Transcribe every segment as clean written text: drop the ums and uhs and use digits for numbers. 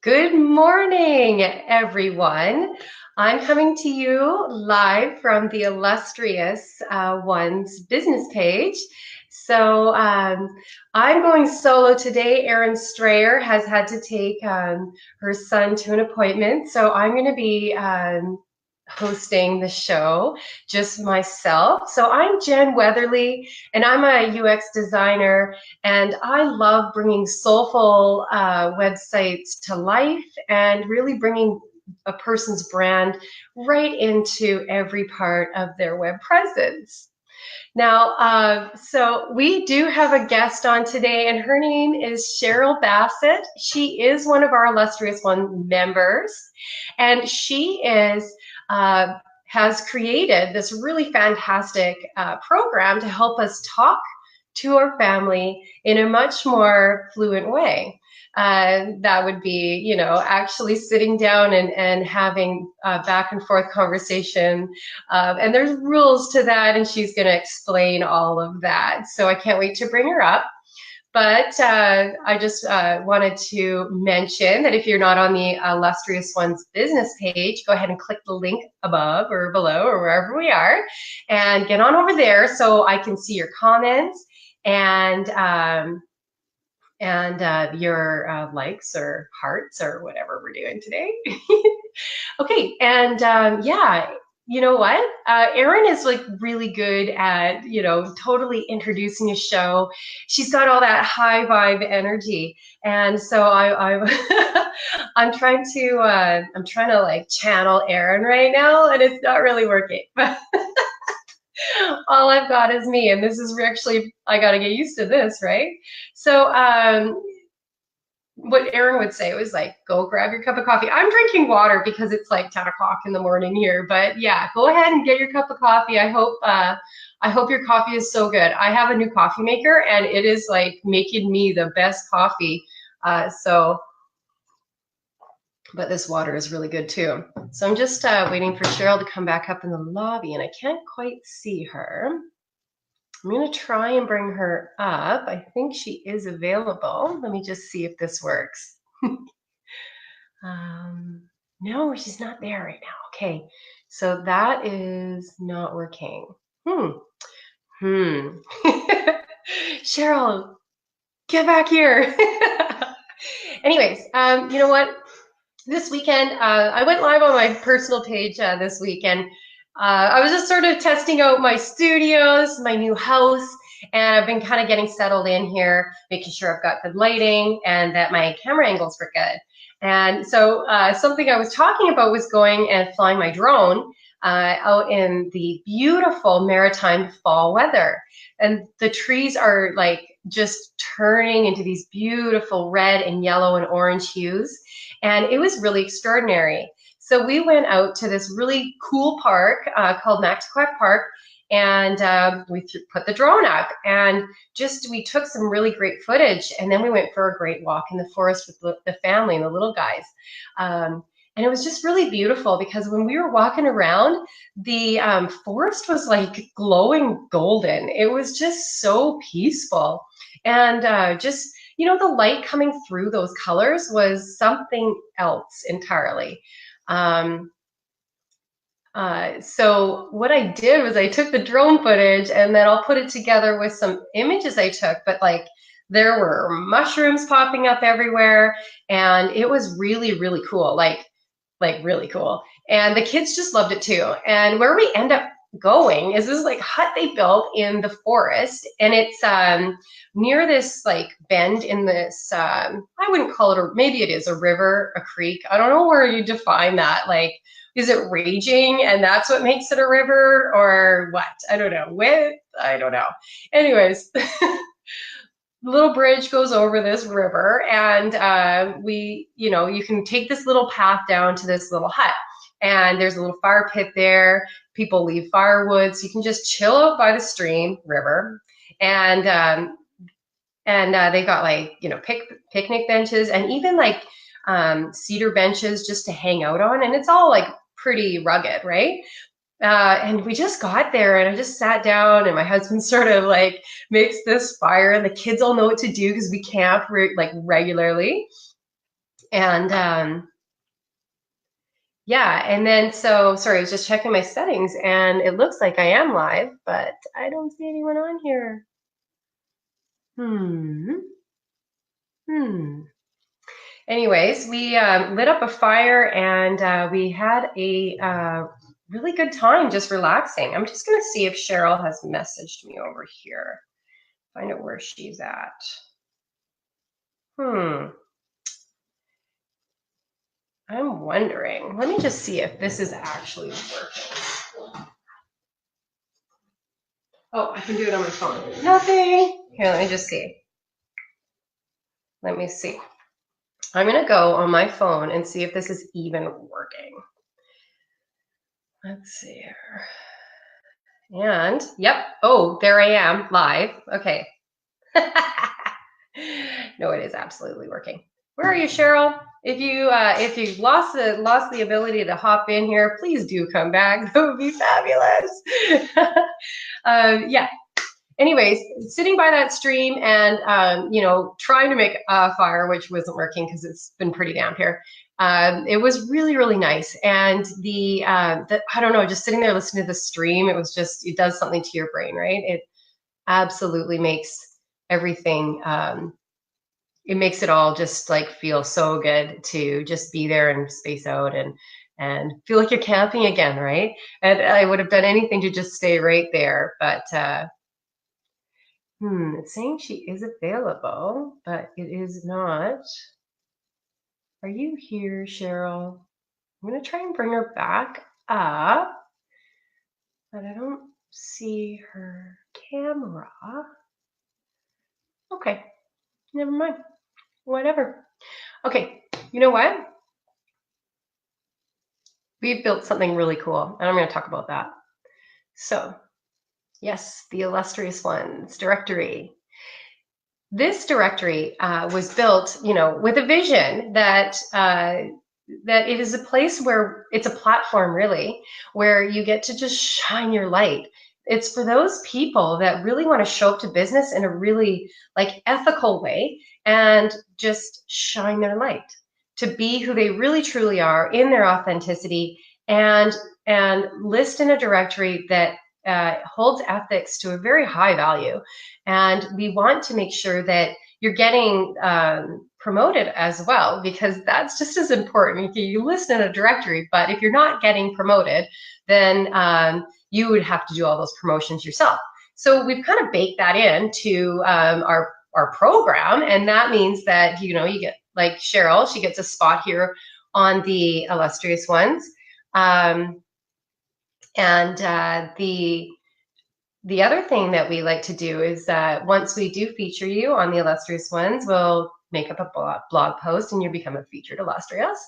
Good morning, everyone. I'm coming to you live from the illustrious One's business page. So I'm going solo today. Erin Strayer has had to take her son to an appointment. So I'm going to be hosting the show, just myself. So I'm Jen Weatherly, and I'm a UX designer, and I love bringing soulful websites to life and really bringing a person's brand right into every part of their web presence. Now, so we do have a guest on today, and her name is Cheryl Bassitt. She is one of our illustrious one members, and she uh, has created this really fantastic program to help us talk to our family in a much more fluent way. That would be, actually sitting down and having back and forth conversation. And there's rules to that, and she's going to explain all of that. So I can't wait to bring her up. But I just wanted to mention that if you're not on the Illustrious Ones business page, go ahead and click the link above or below or wherever we are and get on over there so I can see your comments and your likes or hearts or whatever we're doing today. Okay, and yeah, you know what? Erin is like really good at, totally introducing a show. She's got all that high vibe energy, and so I'm trying to like channel Erin right now, and it's not really working. But all I've got is me, and this is actually I got to get used to this, right? So what Erin would say was like, go grab your cup of coffee. I'm drinking water because it's like 10 o'clock in the morning here, but yeah, go ahead and get your cup of coffee. I hope your coffee is so good. I have a new coffee maker, and it is like making me the best coffee. But this water is really good too. So I'm just waiting for Cheryl to come back up in the lobby, and I can't quite see her. I'm going to try and bring her up. I think she is available. Let me just see if this works. No, she's not there right now. Okay, so that is not working. Cheryl, get back here. Anyways, you know what? This weekend, I went live on my personal page this weekend. I was just sort of testing out my studios, my new house, and I've been kind of getting settled in here, making sure I've got good lighting and that my camera angles were good. And so something I was talking about was going and flying my drone out in the beautiful maritime fall weather. And the trees are like just turning into these beautiful red and yellow and orange hues. And it was really extraordinary. So we went out to this really cool park called Maxquack Park, and we put the drone up, and we took some really great footage, and then we went for a great walk in the forest with the family and the little guys. And it was just really beautiful because when we were walking around, the forest was like glowing golden. It was just so peaceful. And the light coming through those colors was something else entirely. So what I did was I took the drone footage and then I'll put it together with some images I took, but like there were mushrooms popping up everywhere, and it was really, really cool, like really cool. And the kids just loved it too. And where we end up going is this like hut they built in the forest, and it's near this like bend in this I wouldn't call it maybe it is a river, a creek. I don't know where you define that. Like, is it raging and that's what makes it a river, or what? I don't know. I don't know. Anyways, the little bridge goes over this river, and you can take this little path down to this little hut, and there's a little fire pit there. People leave firewood, so you can just chill out by the stream river, and they've got like picnic benches and even like cedar benches just to hang out on, and it's all like pretty rugged, right? And we just got there, and I just sat down, and my husband sort of like makes this fire, and the kids all know what to do because we camp like regularly. And yeah, and then so sorry, I was just checking my settings and it looks like I am live, but I don't see anyone on here. Anyways, we lit up a fire and we had a really good time just relaxing. I'm just going to see if Cheryl has messaged me over here. Find out where she's at. I'm wondering. Let me just see if this is actually working. Oh, I can do it on my phone. Nothing. Here, let me just see. Let me see. I'm going to go on my phone and see if this is even working. Let's see here. And, yep. Oh, there I am, live. Okay. No, it is absolutely working. Where are you, Cheryl? If you lost the ability to hop in here, please do come back. That would be fabulous. Yeah. Anyways, sitting by that stream and trying to make a fire, which wasn't working because it's been pretty damp here. It was really, really nice. And the I don't know, just sitting there listening to the stream, it does something to your brain, right? It absolutely makes everything. It makes it all just like feel so good to just be there and space out and feel like you're camping again, right? And I would have done anything to just stay right there, but it's saying she is available, but it is not. Are you here, Cheryl? I'm going to try and bring her back up, but I don't see her camera. Okay, never mind. Whatever. Okay, you know what? We've built something really cool, and I'm going to talk about that. So, yes, the Illustrious Ones directory. This directory was built, with a vision that that it is a place where it's a platform, really, where you get to just shine your light. It's for those people that really want to show up to business in a really ethical way and just shine their light, to be who they really truly are in their authenticity, and list in a directory that holds ethics to a very high value. And we want to make sure that you're getting promoted as well, because that's just as important. You list in a directory, but if you're not getting promoted, then you would have to do all those promotions yourself. So we've kind of baked that into our program, and that means that you get, like Cheryl, she gets a spot here on the Illustrious Ones. The other thing that we like to do is that once we do feature you on the Illustrious Ones, we'll make up a blog post and you become a featured Illustrious.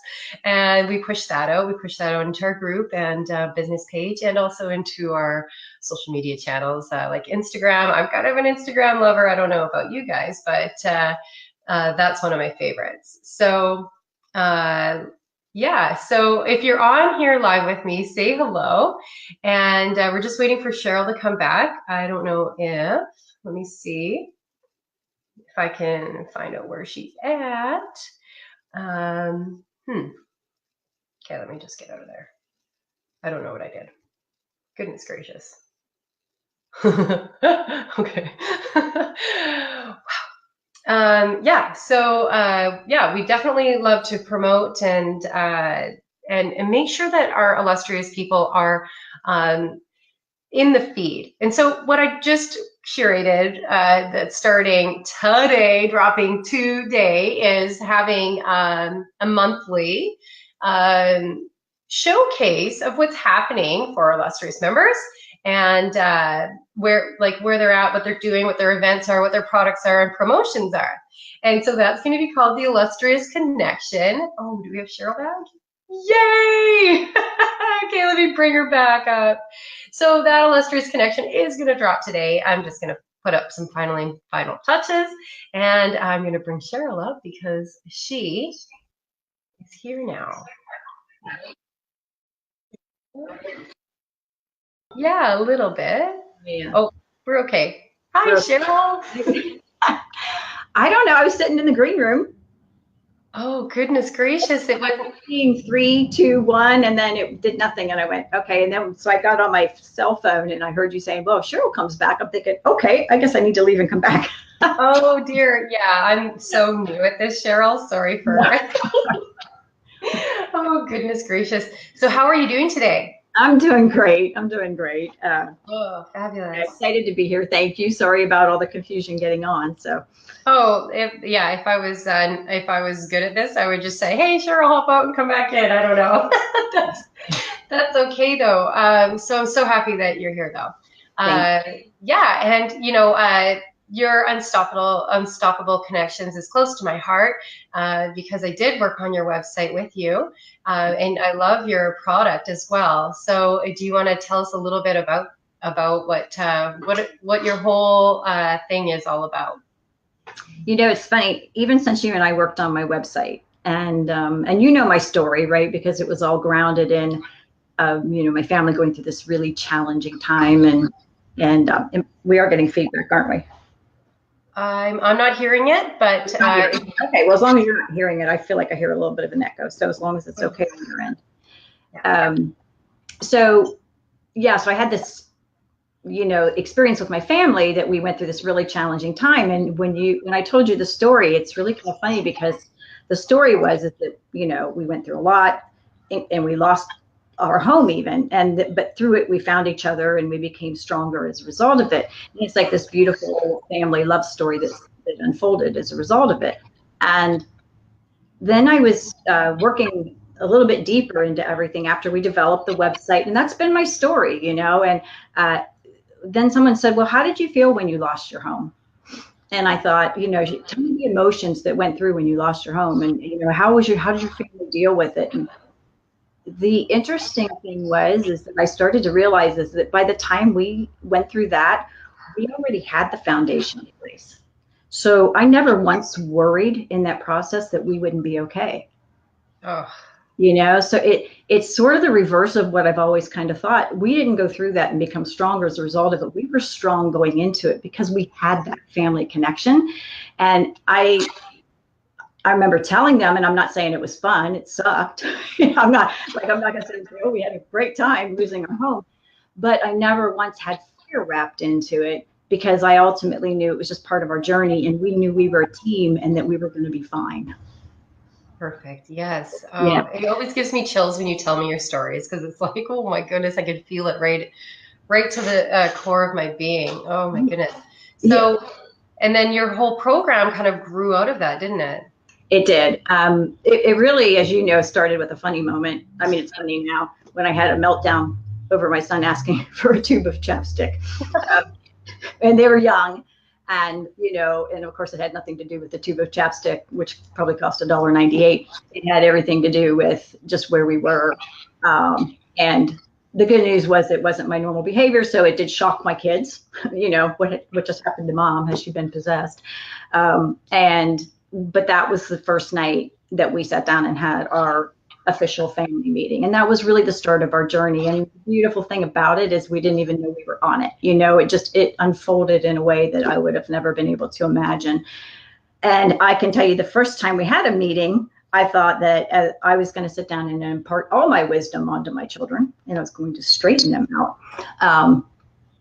And we push that out. We push that out into our group and business page, and also into our social media channels like Instagram. I'm kind of an Instagram lover. I don't know about you guys, but that's one of my favorites. So yeah, so if you're on here live with me, say hello. And we're just waiting for Cheryl to come back. I don't know if, let me see if I can find out where she's at. Okay, let me just get out of there. I don't know what I did. Goodness gracious. Okay. Wow. Yeah, so yeah, we definitely love to promote and make sure that our illustrious people are in the feed. And so what I just curated that's starting today, dropping today, is having a monthly showcase of what's happening for our illustrious members, and where they're at, what they're doing, what their events are, what their products are, and promotions are. And so that's going to be called the Illustrious Connection. Oh, do we have Cheryl back? Yay! Okay, let me bring her back up. So that Illustrious Connection is going to drop today. I'm just going to put up some final touches, and I'm going to bring Cheryl up because she is here now. Yeah, a little bit. Yeah. Oh, we're okay. Hi, Cheryl. I don't know. I was sitting in the green room. Oh, goodness gracious. It wasn't. 3, 2, 1, and then it did nothing. And I went, okay. And then so I got on my cell phone and I heard you saying, well, Cheryl comes back. I'm thinking, okay, I guess I need to leave and come back. Oh, dear. Yeah, I'm so new at this, Cheryl. Sorry for. Oh, goodness gracious. So, how are you doing today? I'm doing great. I'm doing great. Oh, fabulous. Excited to be here. Thank you. Sorry about all the confusion getting on. So Oh, if I was good at this, I would just say, "Hey, Cheryl, hop out and come back in." I don't know. That's that's okay though. So I'm so happy that you're here though. thank Uh, yeah, and your unstoppable connections is close to my heart because I did work on your website with you, and I love your product as well. So, do you want to tell us a little bit about what your whole thing is all about? it's funny, even since you and I worked on my website and you know my story, right? Because it was all grounded in, my family going through this really challenging time and we are getting feedback, aren't we? I'm not hearing it, but Okay. Well, as long as you're not hearing it, I feel like I hear a little bit of an echo. So as long as it's okay on your end. yeah. So yeah, so I had this experience with my family that we went through this really challenging time. And when I told you the story, it's really kind of funny because the story was is that we went through a lot and we lost our home even, but through it we found each other and we became stronger as a result of it. And it's like this beautiful family love story that unfolded as a result of it. And then I was working a little bit deeper into everything after we developed the website, and that's been my story, and then someone said, well, how did you feel when you lost your home? And I thought, tell me the emotions that went through when you lost your home, and how did your family deal with it? And the interesting thing is that I started to realize is that by the time we went through that, we already had the foundation in place. So I never once worried in that process that we wouldn't be okay. Oh, So it's sort of the reverse of what I've always kind of thought. We didn't go through that and become stronger as a result of it. We were strong going into it because we had that family connection. And I remember telling them, and I'm not saying it was fun, it sucked. I'm not going to say, oh, we had a great time losing our home. But I never once had fear wrapped into it because I ultimately knew it was just part of our journey, and we knew we were a team and that we were going to be fine. perfect. Yes. Yeah. Oh, it always gives me chills when you tell me your stories because it's like, oh my goodness, I can feel it right to the core of my being. Oh my goodness. So, and then your whole program kind of grew out of that, didn't it? It did. It really, as you know, started with a funny moment. I mean, it's funny now when I had a meltdown over my son asking for a tube of chapstick. And they were young. And, and of course it had nothing to do with the tube of chapstick, which probably cost $1.98. It had everything to do with just where we were. And the good news was it wasn't my normal behavior. So it did shock my kids, what just happened to mom? Has she been possessed? But that was the first night that we sat down and had our official family meeting. And that was really the start of our journey. And the beautiful thing about it is we didn't even know we were on it. It unfolded in a way that I would have never been able to imagine. And I can tell you the first time we had a meeting, I thought that I was going to sit down and impart all my wisdom onto my children, and I was going to straighten them out.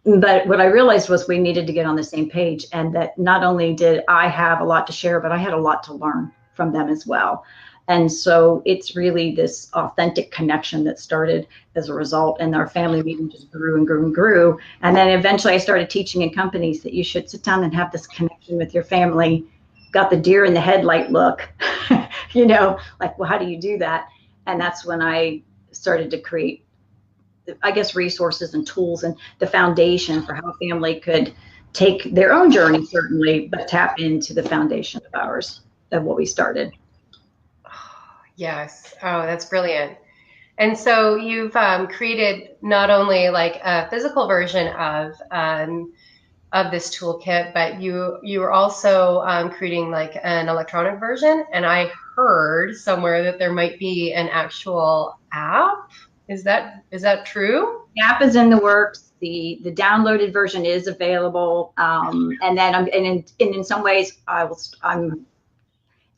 But what I realized was we needed to get on the same page, and that not only did I have a lot to share, but I had a lot to learn from them as well. And so it's really this authentic connection that started as a result, and our family meeting just grew and grew and grew. And then eventually I started teaching in companies that you should sit down and have this connection with your family. Got the deer in the headlight look, like, well, how do you do that? And that's when I started to create, I guess, resources and tools and the foundation for how a family could take their own journey, certainly, but tap into the foundation of ours, of what we started. Yes. Oh, that's brilliant. And so you've created not only like a physical version of this toolkit, but you are also creating like an electronic version. And I heard somewhere that there might be an actual app. Is that true? The app is in the works. The downloaded version is available, and then in some ways I'm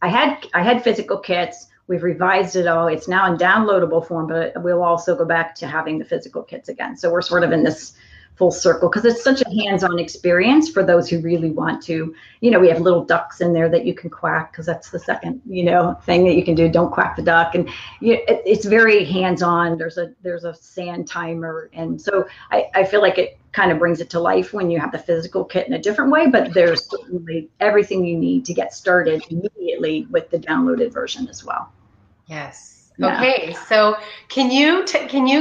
I had physical kits. We've revised it all. It's now in downloadable form, but we'll also go back to having the physical kits again. So we're sort of in this full circle because it's such a hands-on experience for those who really want to. We have little ducks in there that you can quack, because that's the second, thing that you can do. Don't quack the duck. And it's very hands-on. There's a sand timer. And so I feel like it kind of brings it to life when you have the physical kit in a different way, but there's certainly everything you need to get started immediately with the downloaded version as well. Yes. Okay, so can you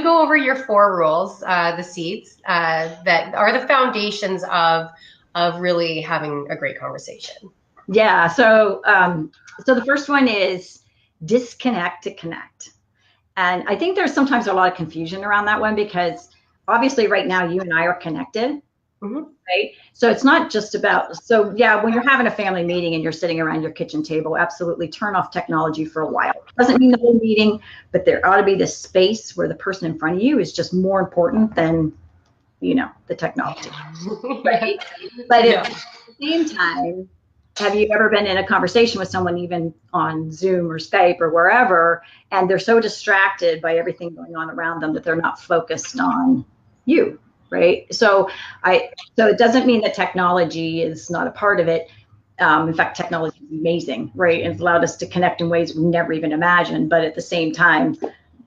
go over your 4 rules, the seeds that are the foundations of really having a great conversation? Yeah. So the first one is disconnect to connect, and I think there's sometimes a lot of confusion around that one, because obviously right now you and I are connected. Mm-hmm. Right. So it's not just about, when you're having a family meeting and you're sitting around your kitchen table, absolutely turn off technology for a while. Doesn't mean the whole meeting, but there ought to be this space where the person in front of you is just more important than, the technology. Right. But at the same time, have you ever been in a conversation with someone, even on Zoom or Skype or wherever, and they're so distracted by everything going on around them that they're not focused on you? Right. So it doesn't mean that technology is not a part of it. In fact, technology is amazing, right? And it's allowed us to connect in ways we never even imagined. But at the same time,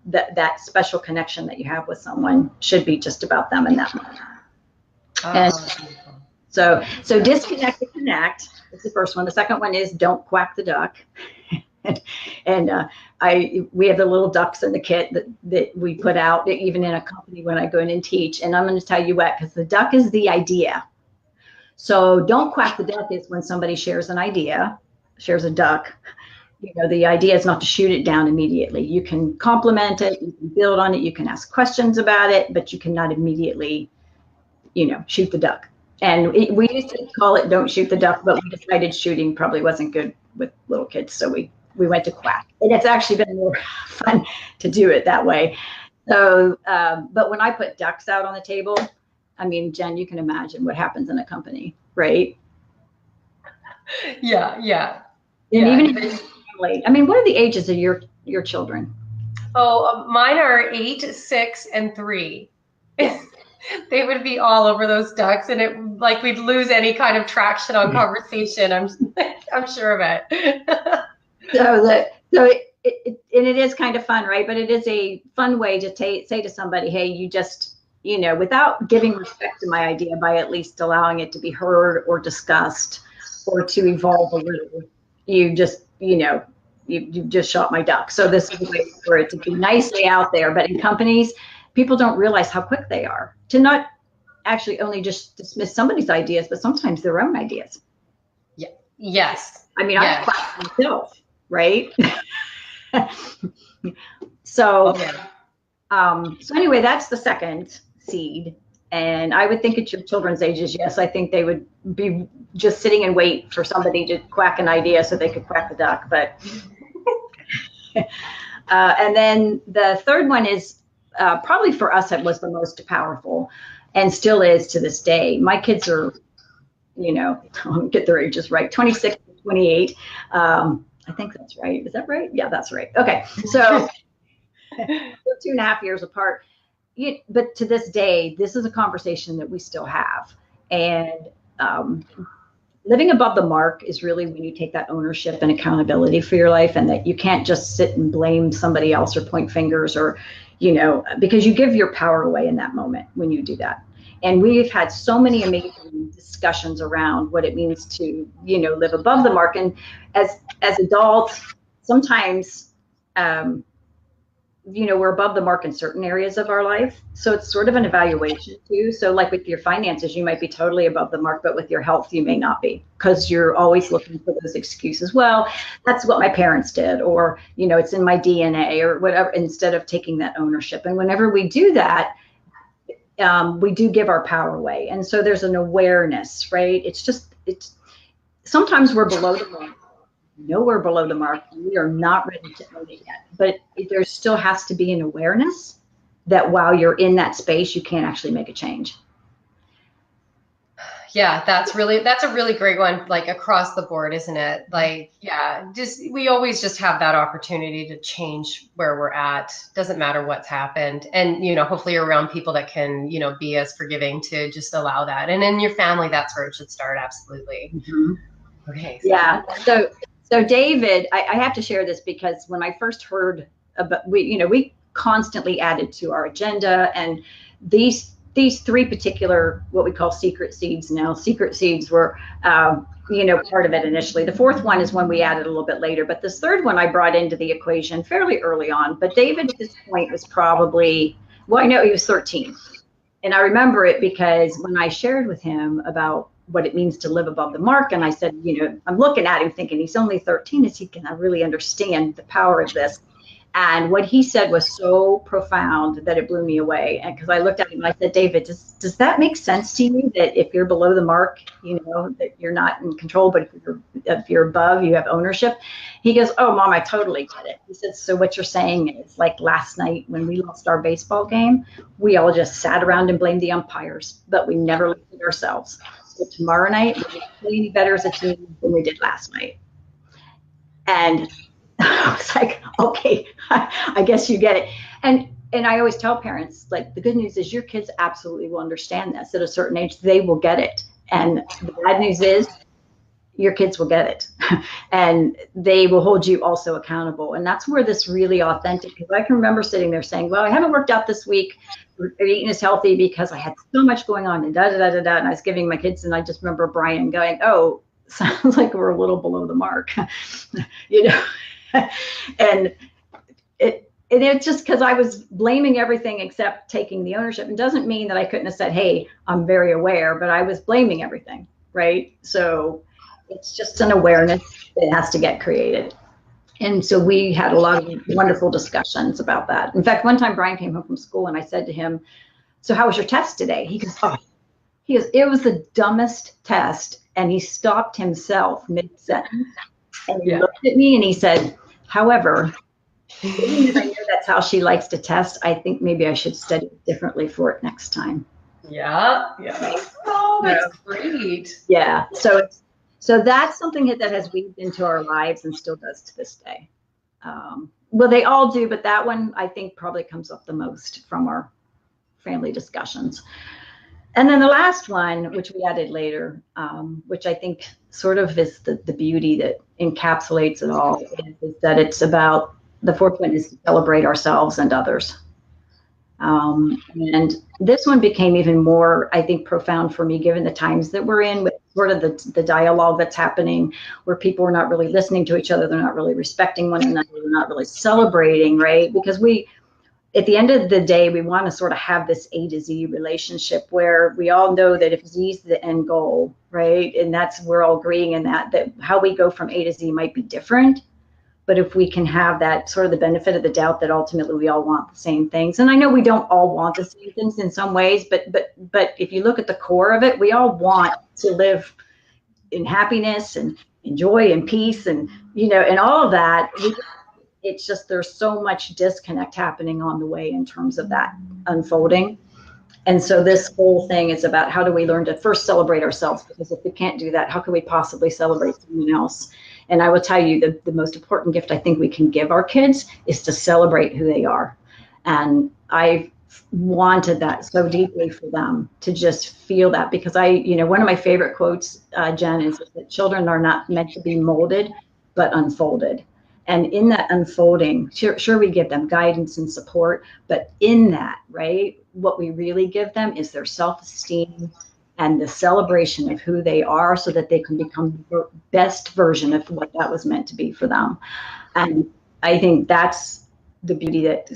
that special connection that you have with someone should be just about them in that moment. And so disconnect to connect is the first one. The second one is don't quack the duck. And we have the little ducks in the kit that we put out, even in a company when I go in and teach. And I'm going to tell you what, because the duck is the idea. So don't quack the duck is when somebody shares an idea, shares a duck. The idea is not to shoot it down immediately. You can compliment it, you can build on it, you can ask questions about it, but you cannot immediately, shoot the duck. And we used to call it don't shoot the duck, but we decided shooting probably wasn't good with little kids. So we went to quack. And it's actually been more fun to do it that way. So, but when I put ducks out on the table, I mean, Jen, you can imagine what happens in a company, right? Yeah. And even in family, I mean, what are the ages of your children? Oh, mine are 8, 6, and 3. They would be all over those ducks, and we'd lose any kind of traction on conversation. I'm sure of it. It is kind of fun, right? But it is a fun way to say to somebody, hey, you just, without giving respect to my idea, by at least allowing it to be heard or discussed or to evolve a little, you just, you just shot my duck. So this is a way for it to be nicely out there. But in companies, people don't realize how quick they are to not actually only just dismiss somebody's ideas, but sometimes their own ideas. Yeah. Yes. I mean, I quack myself, right? So anyway, that's the second seed. And I would think at your children's ages, yes, I think they would be just sitting and wait for somebody to quack an idea so they could quack the duck. But and then the third one is probably for us, it was the most powerful and still is to this day. My kids are, I'll get their ages right, 26 and 28. I think that's right. Is that right? Yeah, that's right. Okay. So we're 2.5 years apart. But to this day, this is a conversation that we still have. And living above the mark is really when you take that ownership and accountability for your life, and that you can't just sit and blame somebody else or point fingers or, because you give your power away in that moment when you do that. And we've had so many amazing discussions around what it means to, live above the mark. And as adults, sometimes, we're above the mark in certain areas of our life. So it's sort of an evaluation too. So like with your finances, you might be totally above the mark, but with your health, you may not be, because you're always looking for those excuses. Well, that's what my parents did, or, it's in my DNA or whatever, instead of taking that ownership. And whenever we do that, we do give our power away. And so there's an awareness, right? It's sometimes we're below the mark. Nowhere below the mark. We are not ready to own it yet. But there still has to be an awareness that while you're in that space, you can't actually make a change. Yeah, that's a really great one, like across the board, isn't it? Like, yeah, just we always just have that opportunity to change where we're at. Doesn't matter what's happened. And, hopefully you're around people that can, be as forgiving to just allow that. And in your family, that's where it should start, absolutely. Mm-hmm. Okay, Yeah. So David, I have to share this because when I first heard about, we constantly added to our agenda, and these three particular what we call secret seeds now. Secret seeds were, part of it initially. The fourth one is one we added a little bit later, but this third one I brought into the equation fairly early on. But David at this point was probably, well, I know he was 13. And I remember it because when I shared with him about what it means to live above the mark, and I said, I'm looking at him thinking he's only 13. Is he going to really understand the power of this? And what he said was so profound that it blew me away. And because I looked at him and I said, David, does that make sense to you that if you're below the mark, that you're not in control, but if you're above, you have ownership? He goes, oh, Mom, I totally get it. He said, so what you're saying is like last night when we lost our baseball game, we all just sat around and blamed the umpires, but we never looked at ourselves. So tomorrow night, we're going to play any better as a team than we did last night. And I was like, okay, I guess you get it. And I always tell parents, like, the good news is your kids absolutely will understand this. At a certain age, they will get it. And the bad news is your kids will get it. And they will hold you also accountable. And that's where this really authentic, because I can remember sitting there saying, well, I haven't worked out this week. Eating is healthy because I had so much going on and da-da-da-da-da. And I was giving my kids, and I just remember Brian going, oh, sounds like we're a little below the mark, and it's just because I was blaming everything except taking the ownership. It doesn't mean that I couldn't have said, hey, I'm very aware, but I was blaming everything, right? So it's just an awareness that has to get created. And so we had a lot of wonderful discussions about that. In fact, one time Brian came home from school and I said to him, so how was your test today? He goes, it was the dumbest test. And he stopped himself mid-sentence. And he looked at me and he said, however, even though I know that's how she likes to test, I think maybe I should study differently for it next time. Yeah. Oh, that's great. Yeah. So that's something that has weaved into our lives and still does to this day. Well, they all do, but that one I think probably comes up the most from our family discussions. And then the last one, which we added later, which I think sort of is the beauty that encapsulates it all, is that it's about, the fourth one is to celebrate ourselves and others. And this one became even more, I think, profound for me, given the times that we're in, with sort of the dialogue that's happening, where people are not really listening to each other, they're not really respecting one another, they're not really celebrating, right? Because at the end of the day, we want to sort of have this A to Z relationship where we all know that if Z is the end goal, right? And we're all agreeing in that how we go from A to Z might be different. But if we can have that sort of the benefit of the doubt that ultimately we all want the same things. And I know we don't all want the same things in some ways, but if you look at the core of it, we all want to live in happiness and joy and peace and, and all of that. It's just there's so much disconnect happening on the way in terms of that unfolding. And so this whole thing is about how do we learn to first celebrate ourselves? Because if we can't do that, how can we possibly celebrate someone else? And I will tell you the most important gift I think we can give our kids is to celebrate who they are. And I've wanted that so deeply for them to just feel that, because one of my favorite quotes, Jen, is that children are not meant to be molded, but unfolded. And in that unfolding, sure, we give them guidance and support, but in that, right, what we really give them is their self-esteem and the celebration of who they are so that they can become the best version of what that was meant to be for them. And I think that's the beauty that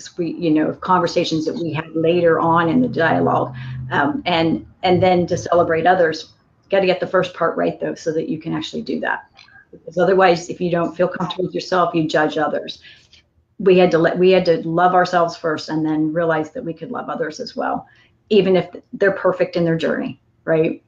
of conversations that we have later on in the dialogue. And then to celebrate others, got to get the first part right, though, so that you can actually do that. Because otherwise, if you don't feel comfortable with yourself, you judge others. We had to love ourselves first, and then realize that we could love others as well, even if they're perfect in their journey, right?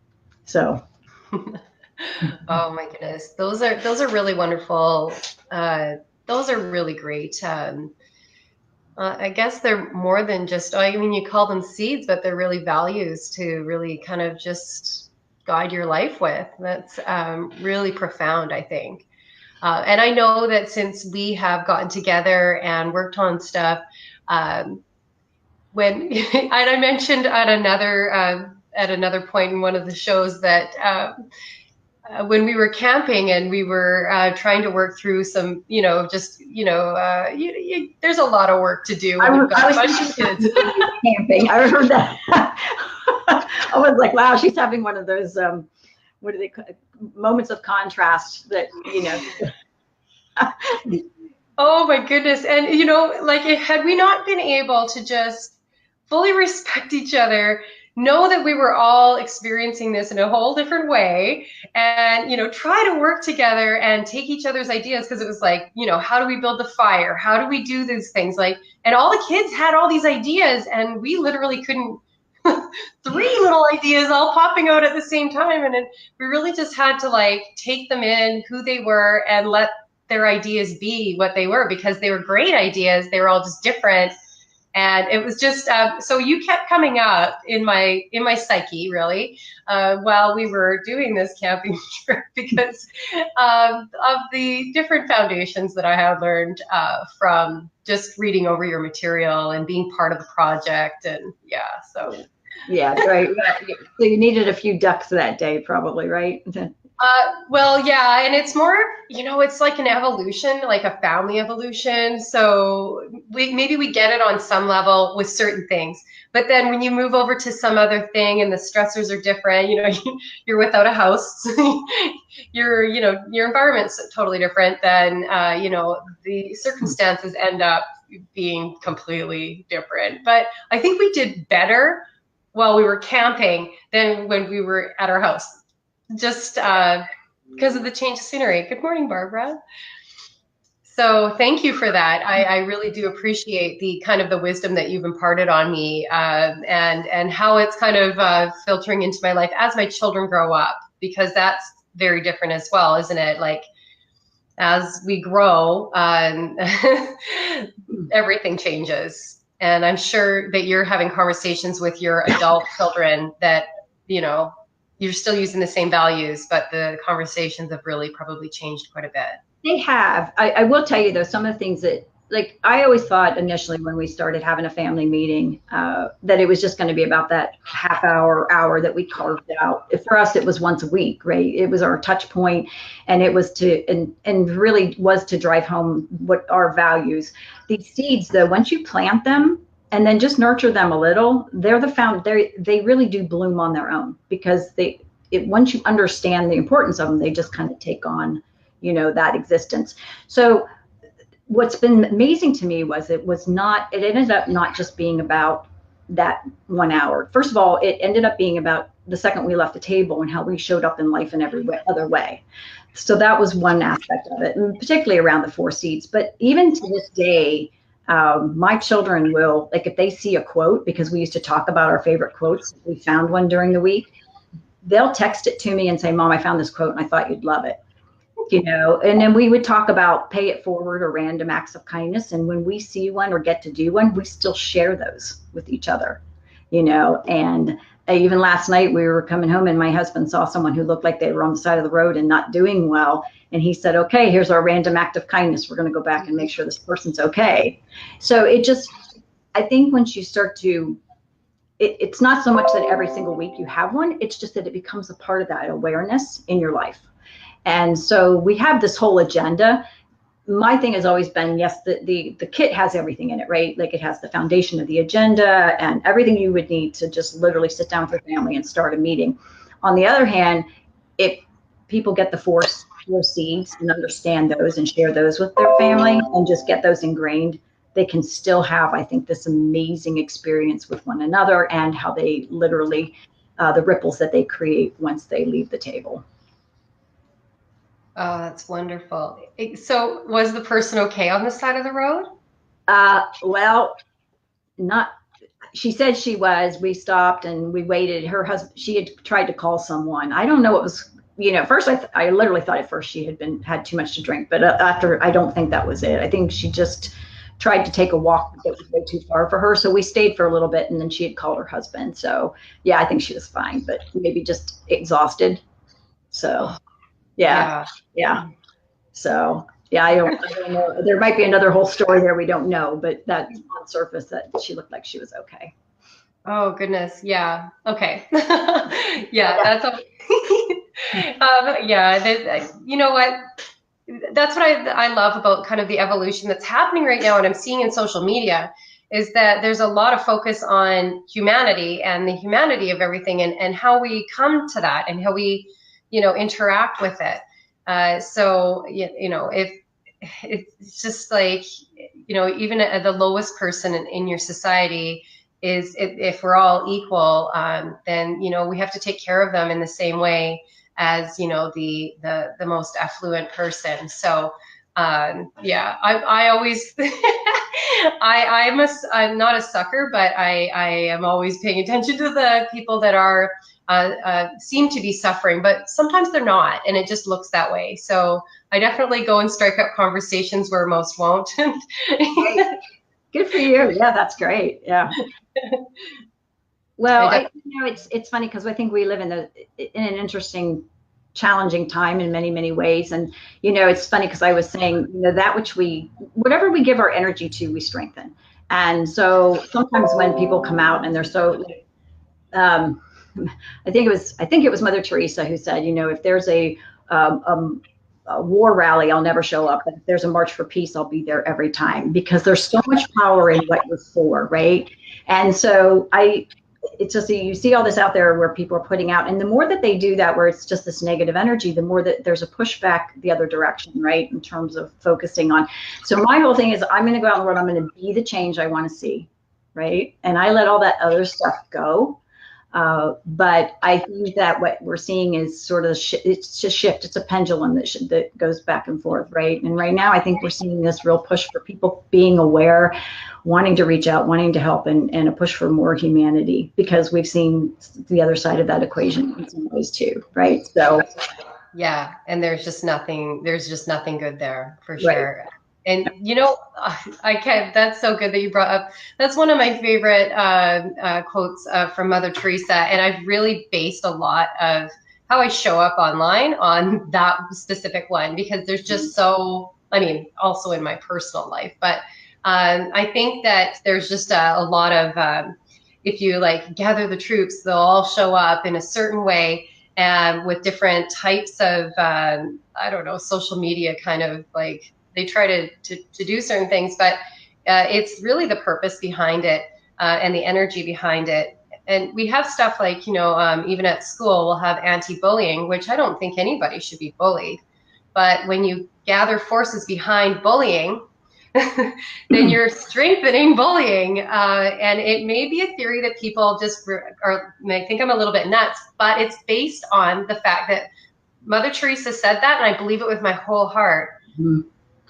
So. Oh my goodness, those are really wonderful. Those are really great. I guess they're more than just, I mean, you call them seeds, but they're really values to really kind of just guide your life with. That's really profound, I think. And I know that since we have gotten together and worked on stuff, um, when and I mentioned at another point in one of the shows that when we were camping and we were trying to work through some, there's a lot of work to do when you've got a bunch of kids. Camping. I heard that. I was like, wow, she's having one of those, what do they call it? Moments of contrast that, Oh my goodness. And, like had we not been able to just fully respect each other, know that we were all experiencing this in a whole different way, and, try to work together and take each other's ideas, because it was like, how do we build the fire? How do we do these things? Like, and all the kids had all these ideas, and we literally couldn't, three little ideas all popping out at the same time. And we really just had to like take them in who they were and let their ideas be what they were, because they were great ideas. They were all just different. And it was just, so you kept coming up in my psyche, really, while we were doing this camping trip, because of the different foundations that I had learned from just reading over your material and being part of the project. And yeah, so. Yeah, right. So you needed a few ducks that day, probably, right? Well, yeah, and it's more, it's like an evolution, like a family evolution. So maybe we get it on some level with certain things, but then when you move over to some other thing and the stressors are different, you're without a house, your environment's totally different, then, the circumstances end up being completely different. But I think we did better while we were camping than when we were at our house. Just because of the change of scenery. Good morning, Barbara. So thank you for that. I really do appreciate the kind of the wisdom that you've imparted on me, and how it's kind of filtering into my life as my children grow up, because that's very different as well, isn't it? Like, as we grow, everything changes. And I'm sure that you're having conversations with your adult children that, you're still using the same values, but the conversations have really probably changed quite a bit. They have. I will tell you, though, some of the things that, like, I always thought initially when we started having a family meeting, that it was just going to be about that hour that we carved out. For us, it was once a week, right? It was our touch point, and it was and really was to drive home what our values. These seeds, though, once you plant them, and then just nurture them a little, they really do bloom on their own, because once you understand the importance of them, they just kind of take on, that existence. So what's been amazing to me was it ended up not just being about that 1 hour. First of all, it ended up being about the second we left the table and how we showed up in life in every other way. So that was one aspect of it, and particularly around the 4 seeds. But even to this day, my children will, like, if they see a quote, because we used to talk about our favorite quotes, we found one during the week, they'll text it to me and say, Mom, I found this quote and I thought you'd love it. And then we would talk about pay it forward or random acts of kindness. And when we see one or get to do one, we still share those with each other, and even last night we were coming home and my husband saw someone who looked like they were on the side of the road and not doing well. And he said, okay, here's our random act of kindness. We're going to go back and make sure this person's okay. So I think once you start to, it's not so much that every single week you have one, it's just that it becomes a part of that awareness in your life. And so we have this whole agenda. My thing has always been, yes, the kit has everything in it, right? Like, it has the foundation of the agenda and everything you would need to just literally sit down with your family and start a meeting. On the other hand, if people get the 4 seeds and understand those and share those with their family and just get those ingrained, they can still have, I think, this amazing experience with one another, and how they literally, the ripples that they create once they leave the table. Oh, that's wonderful. So was the person okay on the side of the road? Well, she said she was. We stopped and we waited. Her husband, she had tried to call someone. I don't know. It was, at first I literally thought at first she had too much to drink, but after, I don't think that was it. I think she just tried to take a walk that was way too far for her. So we stayed for a little bit, and then she had called her husband. So yeah, I think she was fine, but maybe just exhausted. So yeah, Yeah. yeah. So yeah, I don't know. There might be another whole story there we don't know, but that on surface that she looked like she was okay. Oh goodness. Yeah. Okay. Yeah, Yeah. that's okay. Yeah, you know what? That's what I love about kind of the evolution that's happening right now, and I'm seeing in social media is that there's a lot of focus on humanity and the humanity of everything, and how we come to that and how we, interact with it. So if it's just like, even at the lowest person in your society is, if we're all equal, then we have to take care of them in the same way as the most affluent person. So yeah, I always I'm not a sucker, but I am always paying attention to the people that are seem to be suffering, but sometimes they're not, and it just looks that way. So I definitely go and strike up conversations where most won't. Right. Good for you. Yeah, that's great. Yeah. Well, it's funny because I think we live in an interesting, challenging time in many, many ways. And, it's funny because I was saying, that which whatever we give our energy to, we strengthen. And so sometimes when people come out and they're so, I think it was Mother Teresa who said, if there's a war rally, I'll never show up. But if there's a march for peace, I'll be there every time, because there's so much power in what you're for, right? And so it's just, you see all this out there where people are putting out, and the more that they do that, where it's just this negative energy, the more that there's a pushback the other direction, right? In terms of focusing on. So my whole thing is, I'm going to go out in the world, I'm going to be the change I want to see, right? And I let all that other stuff go. But I think that what we're seeing is sort of it's just shift. It's a pendulum that goes back and forth, right? And right now, I think we're seeing this real push for people being aware, wanting to reach out, wanting to help, and a push for more humanity, because we've seen the other side of that equation in some ways too, right? So yeah, and there's just nothing good there for sure. right. And I can't. That's so good that you brought up. That's one of my favorite quotes from Mother Teresa, and I've really based a lot of how I show up online on that specific one, because there's just so. I mean, also in my personal life, but I think that there's just a lot of if you gather the troops, they'll all show up in a certain way, and with different types of I don't know, social media kind of they try to do certain things, but it's really the purpose behind it and the energy behind it. And we have stuff like, even at school, we'll have anti-bullying, which I don't think anybody should be bullied. But when you gather forces behind bullying, then you're strengthening bullying. And it may be a theory that people just may think I'm a little bit nuts, but it's based on the fact that Mother Teresa said that, and I believe it with my whole heart. Mm-hmm.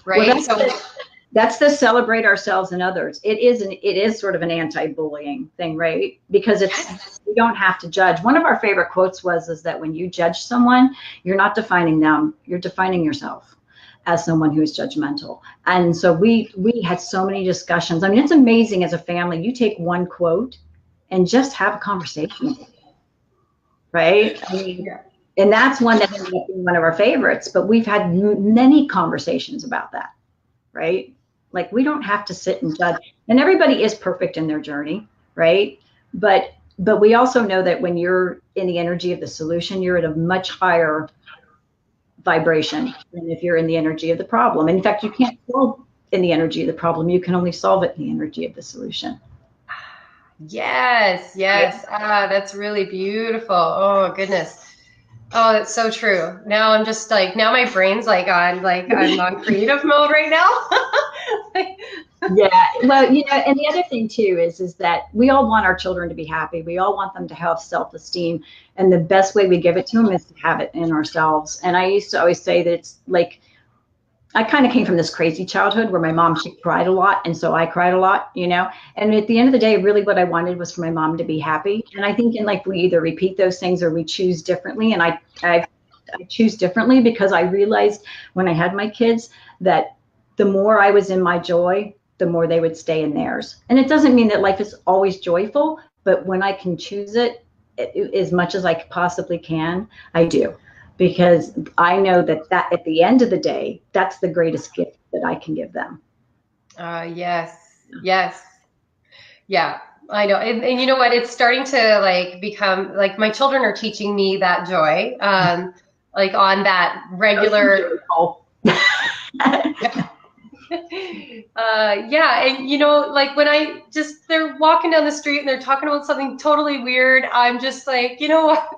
Right. Well, that's the celebrate ourselves and others. It is sort of an anti-bullying thing, right? Because we don't have to judge. One of our favorite quotes is that when you judge someone, you're not defining them, you're defining yourself as someone who is judgmental. And so we had so many discussions. I mean, it's amazing as a family, you take one quote and just have a conversation, right? I mean, yeah. And that's one that ended up being one of our favorites, but we've had many conversations about that, right? Like, we don't have to sit and judge, and everybody is perfect in their journey, right? But we also know that when you're in the energy of the solution, you're at a much higher vibration than if you're in the energy of the problem. In fact, you can't solve in the energy of the problem. You can only solve it in the energy of the solution. Yes. That's really beautiful. Oh, goodness. Oh, that's so true. Now I'm just now my brain's I'm on creative mode right now. Yeah. Well, and the other thing too is that we all want our children to be happy. We all want them to have self-esteem. And the best way we give it to them is to have it in ourselves. And I used to always say that it's I kind of came from this crazy childhood where my mom, she cried a lot. And so I cried a lot, and at the end of the day, really what I wanted was for my mom to be happy. And I think we either repeat those things or we choose differently. And I choose differently because I realized when I had my kids that the more I was in my joy, the more they would stay in theirs. And it doesn't mean that life is always joyful, but when I can choose it as much as I possibly can, I do. Because I know that at the end of the day, that's the greatest gift that I can give them. Yes, yes. Yeah, I know. And you know what? It's starting to like become like my children are teaching me that joy, like on that regular. Yeah, and you know, like when they're walking down the street and they're talking about something totally weird, I'm just like, you know what?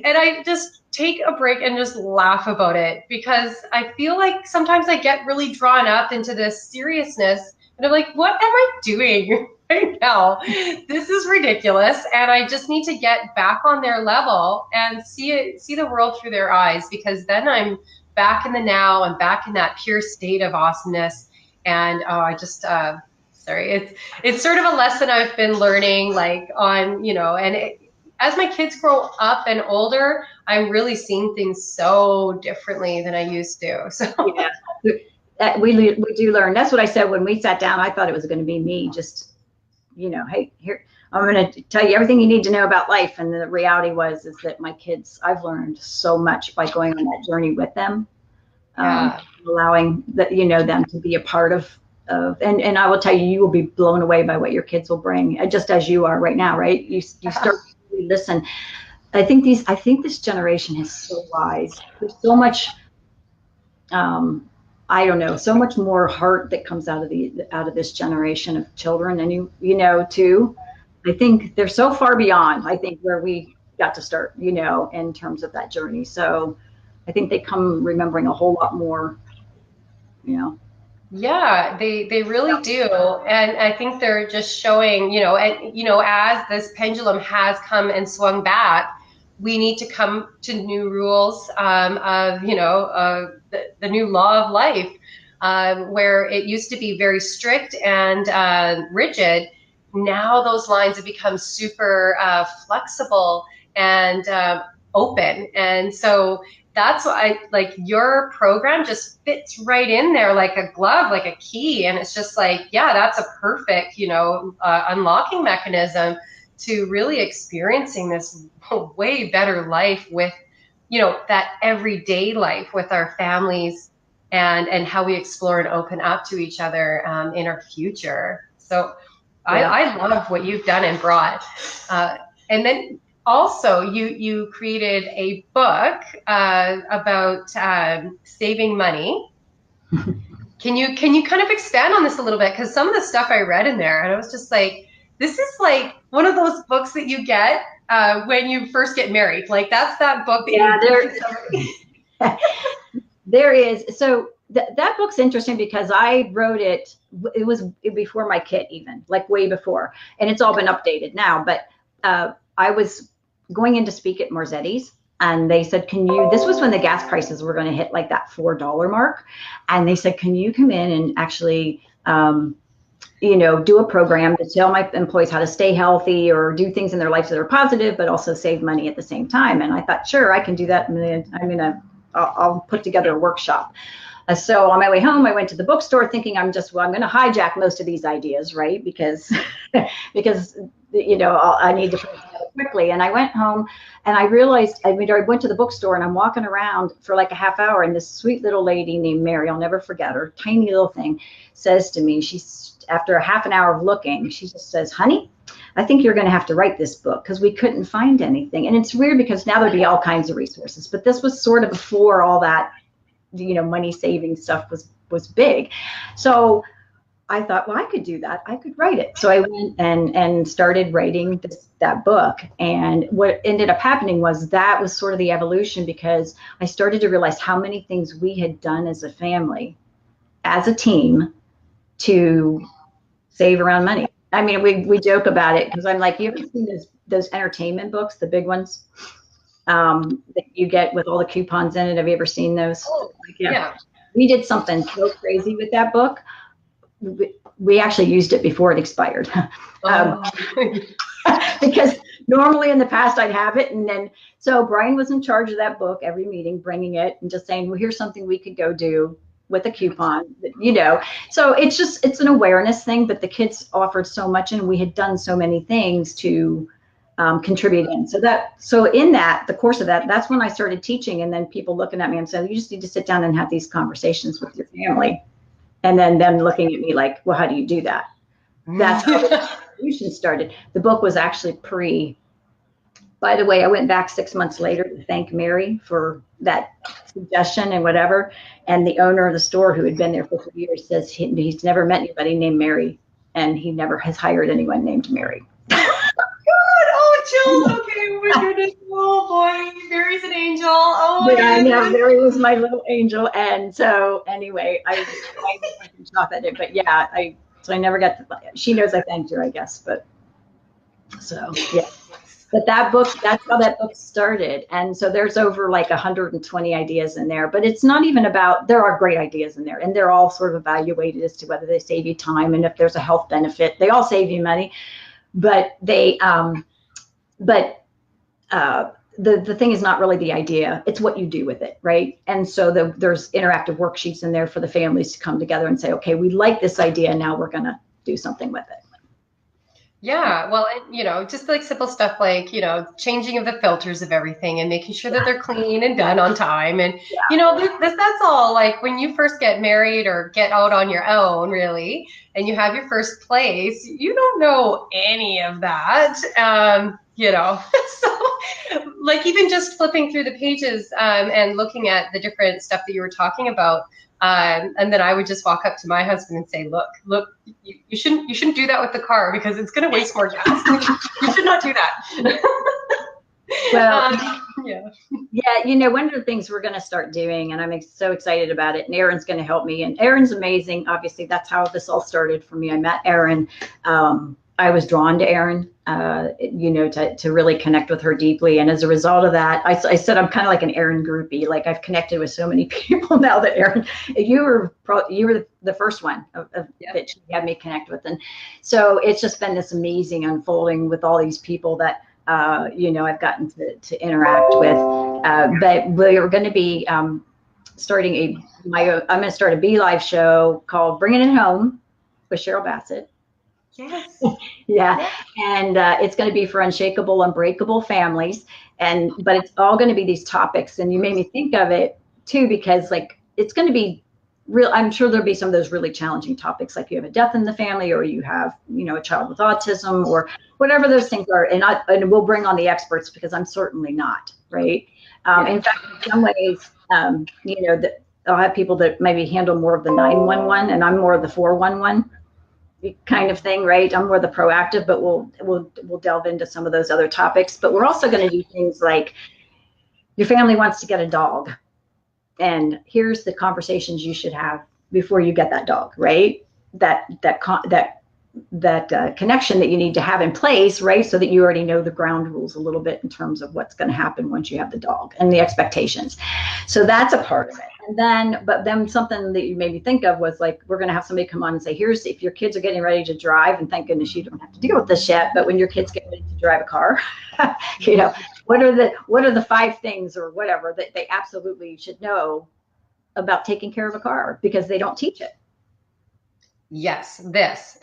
And I just take a break and just laugh about it because I feel like sometimes I get really drawn up into this seriousness and I'm like, what am I doing right now? This is ridiculous. And I just need to get back on their level and see the world through their eyes, because then I'm back in the now and back in that pure state of awesomeness. And sorry, it's sort of a lesson I've been learning, like on, you know, as my kids grow up and older, I'm really seeing things so differently than I used to. So yeah, we do learn. That's what I said when we sat down. I thought it was going to be me just, you know, hey, here, I'm going to tell you everything you need to know about life. And the reality is that my kids, I've learned so much by going on that journey with them, allowing them to be a part of, and I will tell you, you will be blown away by what your kids will bring, just as you are right now, right? You start to listen. I think this generation is so wise. There's so much, I don't know, so much more heart that comes out of this generation of children. And you know, too, I think they're so far beyond, I think, where we got to start, you know, in terms of that journey. So I think they come remembering a whole lot more, you know. Yeah, they really do. And I think they're just showing, you know, and, you know, as this pendulum has come and swung back, we need to come to new rules of, you know, the new law of life, where it used to be very strict and rigid. Now those lines have become super flexible and open. And so that's why I like your program just fits right in there like a glove, like a key. And it's just like, yeah, that's a perfect, you know, unlocking mechanism to really experiencing this way better life with, you know, that everyday life with our families and how we explore and open up to each other in our future. So Yeah. I love what you've done and brought. And then also, you created a book about saving money. Can you kind of expand on this a little bit? Because some of the stuff I read in there, and I was just like, this is like one of those books that you get when you first get married. Like that's that book that there is. So that book's interesting because I wrote it. It was before my kit, even like way before, and it's all been updated now. But I was going in to speak at Marzetti's, and they said, this was when the gas prices were going to hit like that $4 mark. And they said, can you come in and actually, you know, do a program to tell my employees how to stay healthy or do things in their lives that are positive, but also save money at the same time. And I thought, sure, I can do that. And I'll put together a workshop. So on my way home, I went to the bookstore thinking I'm going to hijack most of these ideas, right? Because you know, I need to put it together quickly. And I went home and I realized, I went to the bookstore and I'm walking around for like a half hour, and this sweet little lady named Mary, I'll never forget her, tiny little thing, says to me, after a half an hour of looking, she just says, honey, I think you're going to have to write this book, because we couldn't find anything. And it's weird because now there'd be all kinds of resources, but this was sort of before all that, you know, money saving stuff was big. So I thought, well, I could do that. I could write it. So I went and started writing that book. And what ended up happening was that was sort of the evolution, because I started to realize how many things we had done as a family, as a team, to save around money. I mean, we joke about it because I'm like, you ever seen those entertainment books, the big ones that you get with all the coupons in it? Have you ever seen those? Oh, yeah. We did something so crazy with that book. We actually used it before it expired. Because normally in the past I'd have it, and then so Brian was in charge of that book every meeting, bringing it and just saying, well, here's something we could go do. with a coupon, you know. So it's an awareness thing, but the kids offered so much and we had done so many things to contribute in. So in the course of that, that's when I started teaching, and then people looking at me and saying, you just need to sit down and have these conversations with your family. And then them looking at me like, well, how do you do that? That's how the solution started. The book was actually by the way, I went back 6 months later to thank Mary for that suggestion and whatever. And the owner of the store, who had been there for 3 years, says he's never met anybody named Mary, and he never has hired anyone named Mary. Oh, Jill, okay, oh my goodness, oh boy, Mary's an angel. Oh, yeah, I know, Mary was my little angel. And so anyway, I can stop at it, but yeah, I never got to, she knows I thanked her, I guess, but so yeah. But that book, that's how that book started. And so there's over like 120 ideas in there, but it's not even about, there are great ideas in there, and they're all sort of evaluated as to whether they save you time and if there's a health benefit. They all save you money, but the thing is not really the idea, it's what you do with it, right? And so there's interactive worksheets in there for the families to come together and say, okay, we like this idea, now we're gonna do something with it. Yeah, well, you know, just like simple stuff like, you know, changing of the filters of everything and making sure that they're clean and done on time. And, you know, that's all, like when you first get married or get out on your own, really, and you have your first place, you don't know any of that, you know. So, like, even just flipping through the pages and looking at the different stuff that you were talking about. And then I would just walk up to my husband and say, look, you shouldn't do that with the car because it's going to waste more gas. You should not do that. Well, yeah, you know, one of the things we're going to start doing, and I'm so excited about it, and Erin's going to help me, and Erin's amazing. Obviously, that's how this all started for me. I met Erin. I was drawn to Erin, you know, to really connect with her deeply. And as a result of that, I said, I'm kind of like an Erin groupie. Like, I've connected with so many people now that Erin, you were the first one that she had me connect with. And so it's just been this amazing unfolding with all these people that, you know, I've gotten to interact with. But we're going to be starting I'm going to start a Be Live show called Bringing It Home with Cheryl Bassitt. Yes. Yeah. And it's going to be for unshakable, unbreakable families. But it's all going to be these topics. And you made me think of it too, because like, it's going to be real. I'm sure there'll be some of those really challenging topics, like you have a death in the family, or you have, you know, a child with autism, or whatever those things are. And we'll bring on the experts, because I'm certainly not, right. In fact, in some ways, you know, I'll have people that maybe handle more of the 911, and I'm more of the 411. Kind of thing, right? I'm more the proactive, but we'll delve into some of those other topics. But we're also going to do things like, your family wants to get a dog, and here's the conversations you should have before you get that dog, right? That connection that you need to have in place, right? So that you already know the ground rules a little bit in terms of what's going to happen once you have the dog and the expectations. So that's a part of it. But then something that you made me think of was like, we're going to have somebody come on and say, if your kids are getting ready to drive, and thank goodness you don't have to deal with this yet, but when your kids get ready to drive a car, you know, what are the 5 things or whatever that they absolutely should know about taking care of a car, because they don't teach it. Yes, this.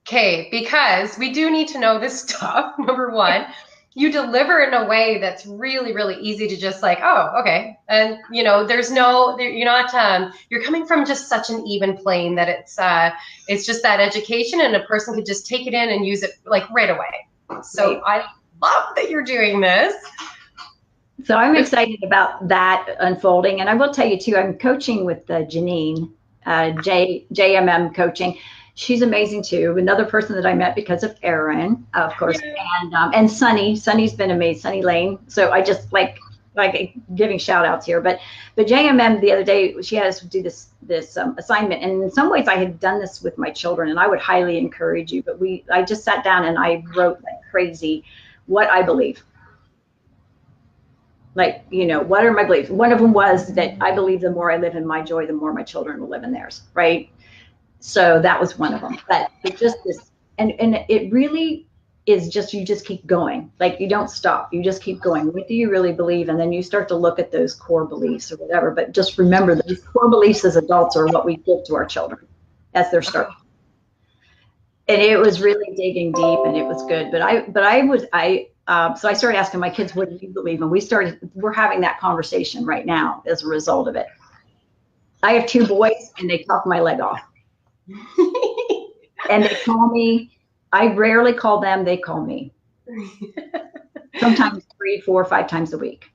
Okay, because we do need to know this stuff. Number one, you deliver in a way that's really, really easy to just like, oh, okay. And, you know, you're coming from just such an even plane that it's just that education, and a person could just take it in and use it like right away. So I love that you're doing this. So I'm excited about that unfolding. And I will tell you too, I'm coaching with Janine, JMM coaching. She's amazing too. Another person that I met because of Erin, of course, and Sunny's been amazing, Sunny Lane. So I just like giving shout outs here, but JMM the other day, she had us do this assignment, and in some ways I had done this with my children, and I would highly encourage you. But I just sat down and I wrote like crazy what I believe. Like, you know, what are my beliefs? One of them was that I believe the more I live in my joy, the more my children will live in theirs, right? So that was one of them. But it just this, and it really, is just, you just keep going. Like, you don't stop. You just keep going. What do you really believe? And then you start to look at those core beliefs or whatever. But just remember, those core beliefs as adults are what we give to our children as they're starting. And it was really digging deep, and it was good. So I started asking my kids, what do you believe? And we're having that conversation right now as a result of it. I have 2 boys, and they talk my leg off. And they call me. I rarely call them, they call me. Sometimes 3, 4, 5 times a week.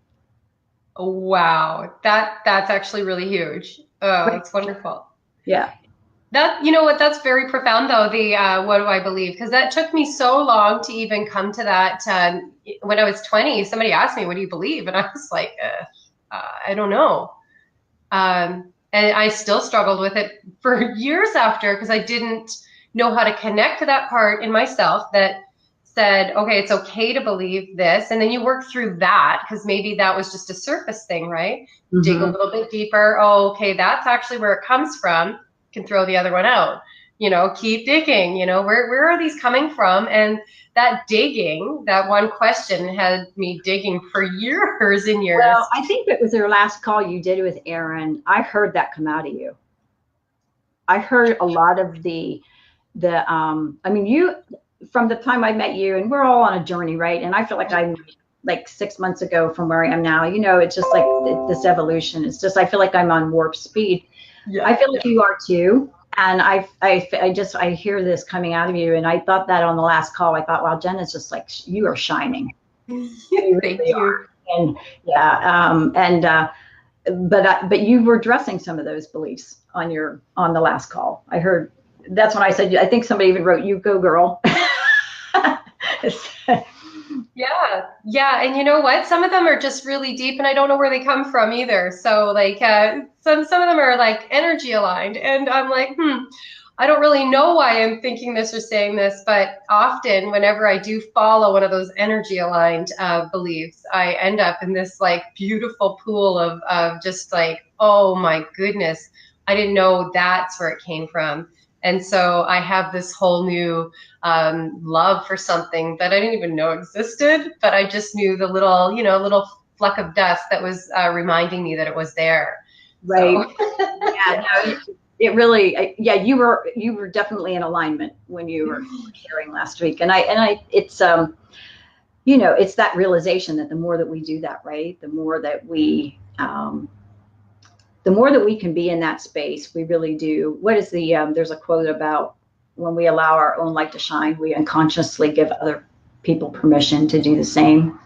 Wow. That's actually really huge. Oh, that's wonderful. Yeah. That, you know what, that's very profound though, the what do I believe? Because that took me so long to even come to that. When I was 20, somebody asked me, what do you believe? And I was like, I don't know. And I still struggled with it for years after, because I didn't know how to connect to that part in myself that said, okay, it's okay to believe this. And then you work through that, because maybe that was just a surface thing, right? Mm-hmm. Dig a little bit deeper. Oh, okay, that's actually where it comes from. Can throw the other one out, keep digging, where are these coming from? And that digging, that one question had me digging for years and years. Well, I think it was your last call you did with Erin. I heard that come out of you. I heard a lot of you, from the time I met you, and we're all on a journey, right? And I feel like I'm like 6 months ago from where I am now, it's just like this evolution. It's just, I feel like I'm on warp speed. Yeah, I feel like you are too. And I hear this coming out of you. And I thought that on the last call, I thought, wow, Jen is just like, you are shining. You really Thank you. Are. And yeah. But you were addressing some of those beliefs on the last call. I heard, that's when I said, I think somebody even wrote, you go girl. Yeah. And you know what? Some of them are just really deep, and I don't know where they come from either. So like some of them are like energy aligned, and I'm like, I don't really know why I'm thinking this or saying this, but often whenever I do follow one of those energy aligned beliefs, I end up in this like beautiful pool of just like, oh my goodness, I didn't know that's where it came from. And so I have this whole new love for something that I didn't even know existed, but I just knew the little fleck of dust that was reminding me that it was there. Right. So. Yeah. No, it really. Yeah. You were definitely in alignment when you were sharing last week, and it's it's that realization that the more that we do that, right, the more that we can be in that space. We really do. What is there's a quote about, when we allow our own light to shine, we unconsciously give other people permission to do the same.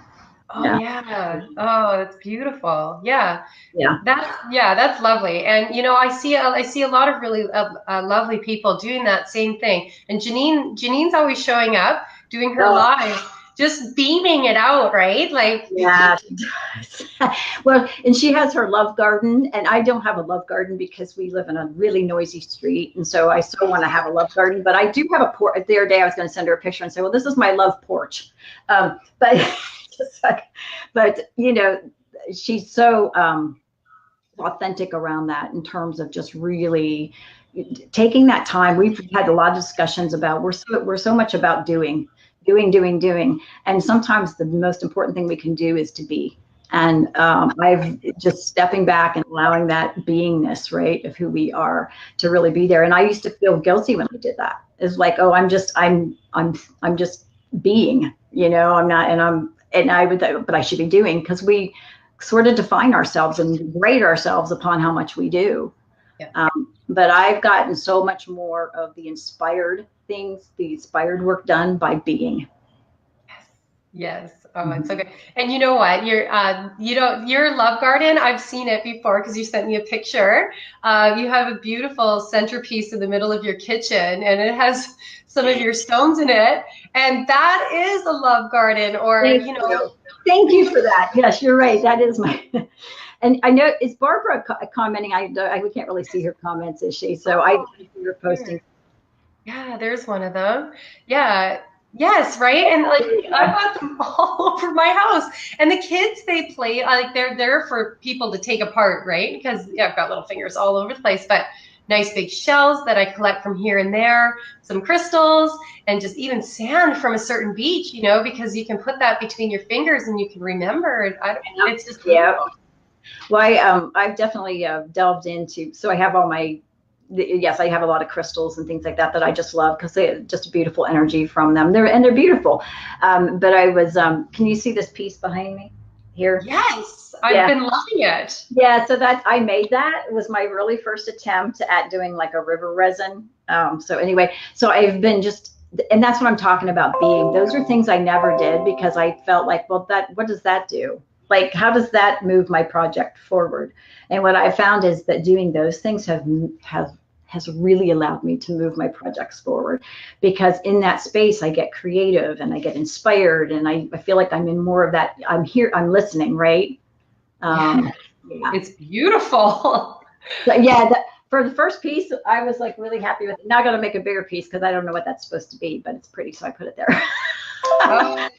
Oh, yeah. Oh, that's beautiful. Yeah. Yeah. That's lovely. And, I see a lot of really lovely people doing that same thing. And Janine's always showing up, doing her live, just beaming it out, right? Like, yeah, she does. Well, and she has her love garden, and I don't have a love garden because we live in a really noisy street, and so I still want to have a love garden. But I do have a porch. The other day, I was going to send her a picture and say, "Well, this is my love porch," but she's so authentic around that, in terms of just really taking that time. We've had a lot of discussions about we're so much about doing, and sometimes the most important thing we can do is to be. And I've just stepping back and allowing that beingness, right, of who we are, to really be there. And I used to feel guilty when I did that. It's like, oh, I'm just being, I'm not, but I should be doing, because we sort of define ourselves and grade ourselves upon how much we do. Yeah. But I've gotten so much more of the inspired things, the inspired work done by being. Yes. Oh, it's so good. And you know what? Your love garden, I've seen it before because you sent me a picture. You have a beautiful centerpiece in the middle of your kitchen, and it has some of your stones in it. And that is a love garden, or, Thank you for that. Yes, you're right. That is my, and I know, is Barbara commenting? I can't really see her comments, is she? So I see her posting. Yeah, there's one of them. Yeah. Yes, right. And like, I've got them all over my house, and the kids, they play, like they're there for people to take apart, right? Because I've got little fingers all over the place, but nice big shells that I collect from here and there, some crystals, and just even sand from a certain beach, you know, because you can put that between your fingers and you can remember. It's just yeah. Well, I've definitely delved into, so I have all my, yes, I have a lot of crystals and things like that that I just love because they just beautiful energy from them. They're beautiful. But I was, can you see this piece behind me here? Yes, I've been loving it. Yeah, so that I made that. It was my really first attempt at doing like a river resin. So anyway, so I've been just, and that's what I'm talking about being. Those are things I never did because I felt like, well, what does that do? Like, how does that move my project forward? And what I found is that doing those things has really allowed me to move my projects forward, because in that space I get creative and I get inspired, and I feel like I'm in more of that. I'm here, I'm listening, right? Yeah. It's beautiful. But yeah, for the first piece, I was like really happy with it. Now I got to make a bigger piece because I don't know what that's supposed to be, but it's pretty, so I put it there. Oh,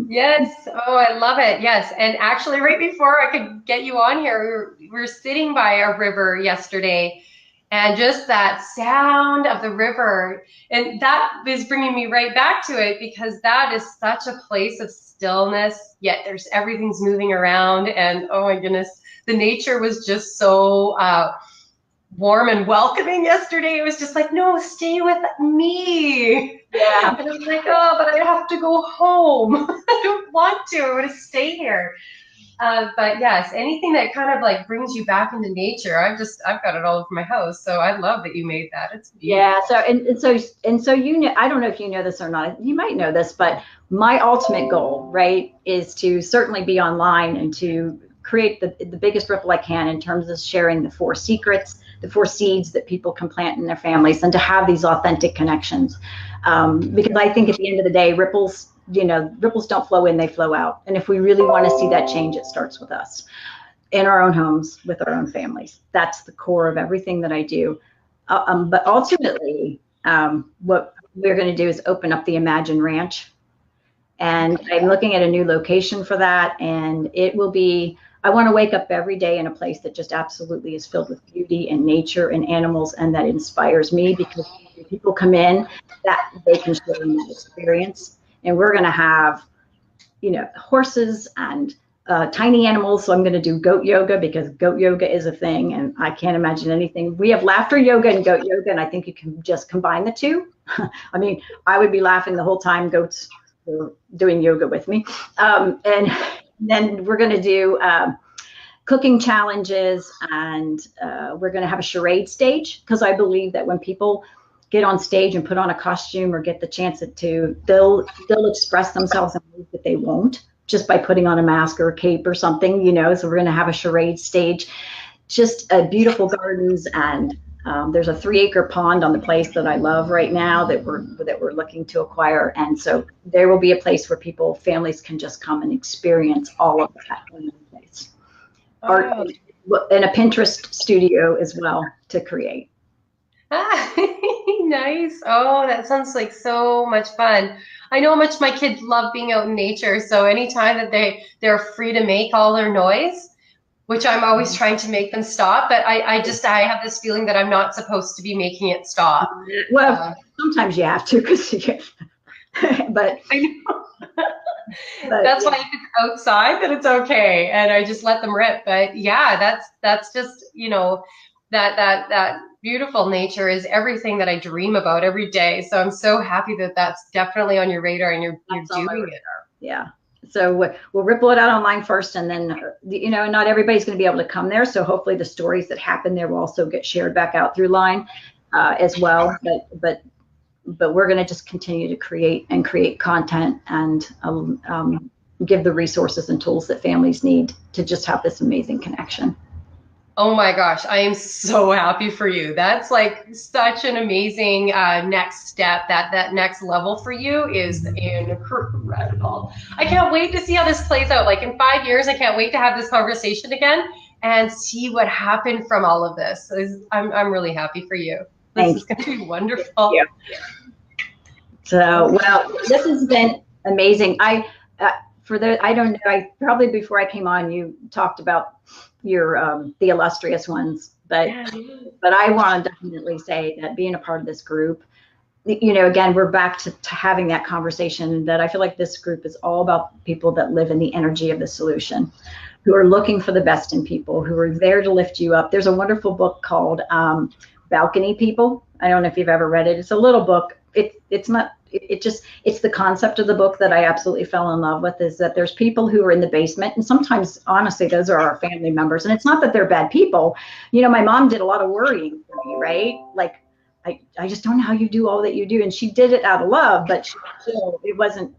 yes. Oh, I love it. Yes. And actually, right before I could get you on here, we were sitting by a river yesterday, and just that sound of the river, and that is bringing me right back to it, because that is such a place of stillness, yet there's everything's moving around. And oh my goodness, the nature was just so warm and welcoming yesterday. It was just like, no, stay with me. Yeah. And I was like, oh, but I have to go home. I don't want to. I want to stay here. But yes, anything that kind of like brings you back into nature, I've got it all over my house. So I love that you made that. It's beautiful. Yeah. So you know, I don't know if you know this or not. You might know this, but my ultimate goal, right, is to certainly be online and to create the biggest ripple I can in terms of sharing the 4 secrets, the 4 seeds that people can plant in their families, and to have these authentic connections. Because I think at the end of the day, ripples don't flow in, they flow out. And if we really want to see that change, it starts with us in our own homes, with our own families. That's the core of everything that I do. But ultimately, what we're going to do is open up the Imagine Ranch. And I'm looking at a new location for that. And it will be, I want to wake up every day in a place that just absolutely is filled with beauty and nature and animals, and that inspires me, because when people come in, that they can share in that experience. And we're going to have, horses and tiny animals. So I'm going to do goat yoga, because goat yoga is a thing, and I can't imagine anything. We have laughter yoga and goat yoga, and I think you can just combine the two. I mean, I would be laughing the whole time goats were doing yoga with me. And then we're going to do cooking challenges, and we're going to have a charade stage, because I believe that when people get on stage and put on a costume or get the chance they'll express themselves in ways that they won't just by putting on a mask or a cape or something, so we're going to have a charade stage, just beautiful gardens, and there's a 3-acre pond on the place that I love right now that we're looking to acquire. And so there will be a place where families can just come and experience all of that in one place. Art, and a Pinterest studio as well to create. Nice. Oh, that sounds like so much fun. I know how much my kids love being out in nature. So anytime that they're free to make all their noise, which I'm always trying to make them stop, but I have this feeling that I'm not supposed to be making it stop. Well, sometimes you have to, because but I know. That's why if it's outside, that it's okay, and I just let them rip. But yeah, that's just that beautiful nature is everything that I dream about every day. So I'm so happy that that's definitely on your radar, and you're doing it. Yeah. So we'll ripple it out online first, and then, not everybody's going to be able to come there. So hopefully the stories that happen there will also get shared back out through line as well. But we're going to just continue to create content, and give the resources and tools that families need to just have this amazing connection. Oh my gosh, I am so happy for you. That's like such an amazing next step. That next level for you is incredible. I can't wait to see how this plays out. Like in 5 years, I can't wait to have this conversation again and see what happened from all of this. I'm really happy for you. This is going to be wonderful. Yeah. So, well, this has been amazing. I don't know, probably before I came on, you talked about your the illustrious ones, But Yeah. but I want to definitely say that being a part of this group, again, we're back to having that conversation, that I feel like this group is all about people that live in the energy of the solution, who are looking for the best in people, who are there to lift you up. There's a wonderful book called Balcony People. I don't know if you've ever read it. It's a little book. It's not, it's the concept of the book that I absolutely fell in love with, is that there's people who are in the basement, and sometimes, honestly, those are our family members. And it's not that they're bad people. My mom did a lot of worrying for me, right? Like, I just don't know how you do all that you do. And she did it out of love, but it wasn't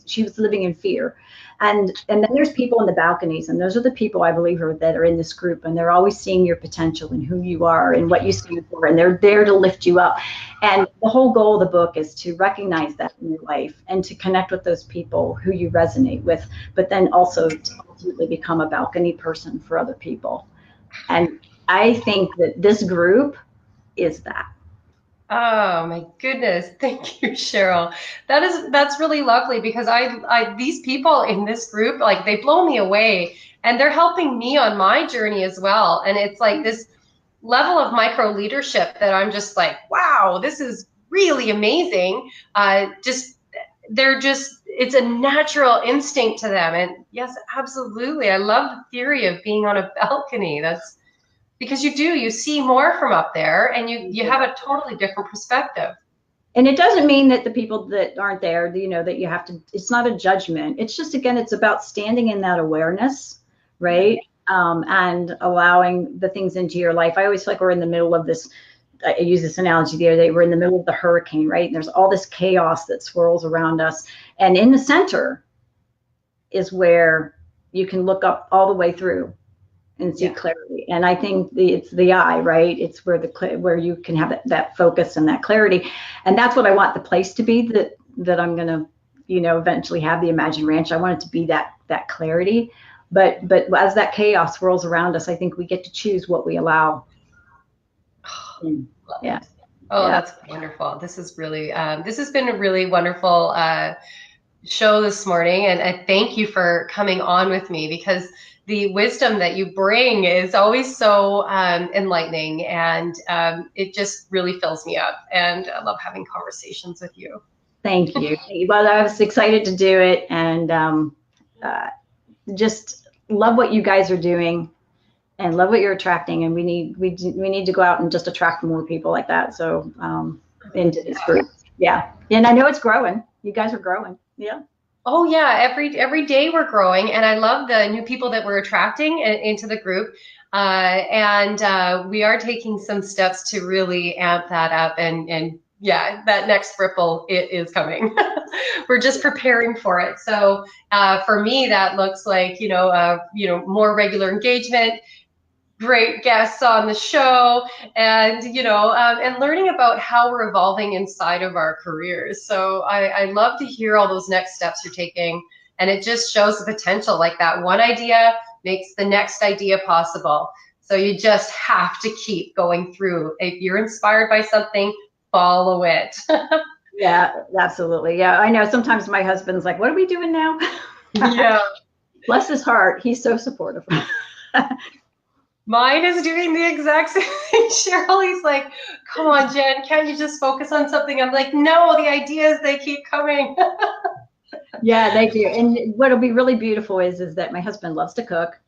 she was living in fear. And then there's people in the balconies, and those are the people I believe that are in this group, and they're always seeing your potential and who you are and what you stand for, and they're there to lift you up. And the whole goal of the book is to recognize that in your life and to connect with those people who you resonate with, but then also to ultimately become a balcony person for other people. And I think that this group is that. Oh my goodness. Thank you, Cheryl. That's really lovely, because I these people in this group, like, they blow me away, and they're helping me on my journey as well. And it's like this level of micro leadership that I'm just like, wow, this is really amazing. It's a natural instinct to them. And yes, absolutely. I love the theory of being on a balcony. That's because you see more from up there, and you have a totally different perspective. And it doesn't mean that the people that aren't there, that you have to, it's not a judgment. It's just, again, it's about standing in that awareness, right? And allowing the things into your life. I always feel like we're in the middle of this. I use this analogy the other day. We're in the middle of the hurricane, right? And there's all this chaos that swirls around us. And in the center is where you can look up all the way through and see clarity. And I think it's the eye, right? It's where you can have that focus and that clarity. And that's what I want the place to be, that I'm going to, eventually have the Imagine Ranch. I want it to be that clarity. But as that chaos swirls around us, I think we get to choose what we allow. Yeah. Oh, that's wonderful. This is really, this has been a really wonderful show this morning. And I thank you for coming on with me, because the wisdom that you bring is always so enlightening, and it just really fills me up. And I love having conversations with you. Thank you. Well, I was excited to do it, and just love what you guys are doing, and love what you're attracting. And we need to go out and just attract more people like that. So into this group. Yeah. And I know it's growing. You guys are growing. Yeah. Oh yeah, every day we're growing, and I love the new people that we're attracting into the group. And we are taking some steps to really amp that up, and yeah, that next ripple is coming. We're just preparing for it. So for me, that looks like more regular engagement, great guests on the show, and and learning about how we're evolving inside of our careers. So I love to hear all those next steps you're taking, and it just shows the potential. Like, that one idea makes the next idea possible. So you just have to keep going through. If you're inspired by something, follow it. Yeah, absolutely. Yeah, I know. Sometimes my husband's like, "What are we doing now?" Yeah. Bless his heart. He's so supportive. Mine is doing the exact same thing, Cheryl. He's like, come on, Jen, can't you just focus on something? I'm like, no, the ideas, they keep coming. Yeah, they do. And what'll be really beautiful is that my husband loves to cook.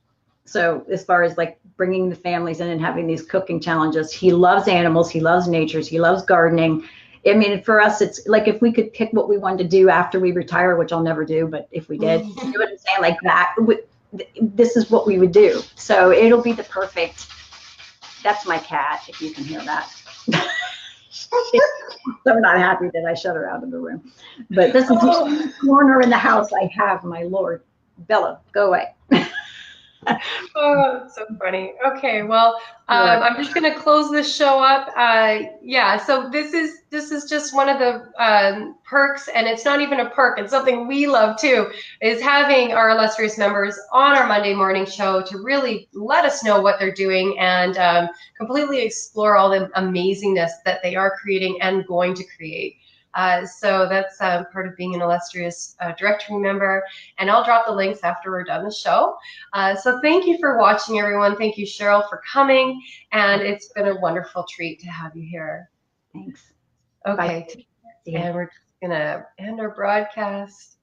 So as far as like bringing the families in and having these cooking challenges, he loves animals, he loves nature, he loves gardening. I mean, for us, it's like if we could pick what we wanted to do after we retire, which I'll never do, but if we did, you know what I'm saying? Like that, this is what we would do. So it'll be the perfect, that's my cat, if you can hear that. So not happy that I shut her out of the room. But this is the corner in the house I have, my Lord. Bella, go away. Oh, so funny. Okay, well, I'm just going to close this show up. Yeah, so this is just one of the perks, and it's not even a perk. It's something we love too, is having our illustrious members on our Monday morning show to really let us know what they're doing and completely explore all the amazingness that they are creating and going to create. So that's part of being an illustrious directory member. And I'll drop the links after we're done the show. So thank you for watching, everyone. Thank you, Cheryl, for coming. And it's been a wonderful treat to have you here. Thanks. Okay. Bye. And we're just going to end our broadcast.